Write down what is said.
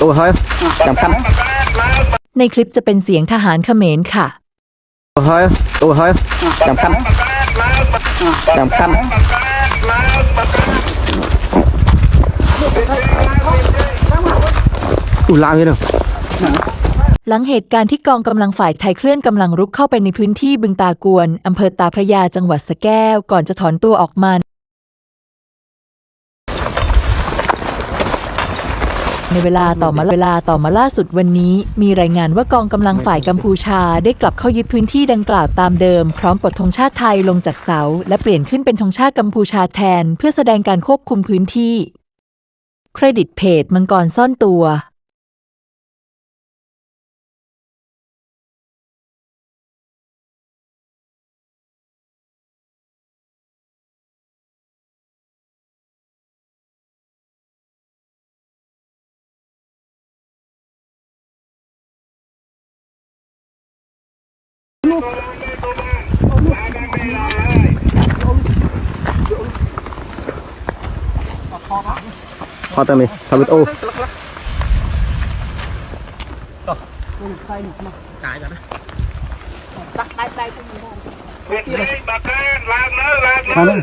ตัวเฮ้ยจำคันในคลิปจะเป็นเสียงทหารเขมรค่ะตัวเฮ้ยจำคันลาวนี่เนอะหลังเหตุการณ์ที่กองกำลังฝ่ายไทยเคลื่อนกำลังรุกเข้าไปในพื้นที่บึงตากวนอำเภอตาพระยาจังหวัดสระแก้วก่อนจะถอนตัวออกมาในเวลาต่อมาล่าสุดวันนี้มีรายงานว่ากองกำลังฝ่ายกัมพูชาได้กลับเข้ายึดพื้นที่ดังกล่าวตามเดิมพร้อมปลดธงชาติไทยลงจากเสาและเปลี่ยนขึ้นเป็นธงชาติกัมพูชาแทนเพื่อแสดงการควบคุมพื้นที่เครดิตเพจมังกรซ่อนตัวพอตอนนี้ทำเป็นโอจ่ายกันนะตักได้ตรงนี้ได้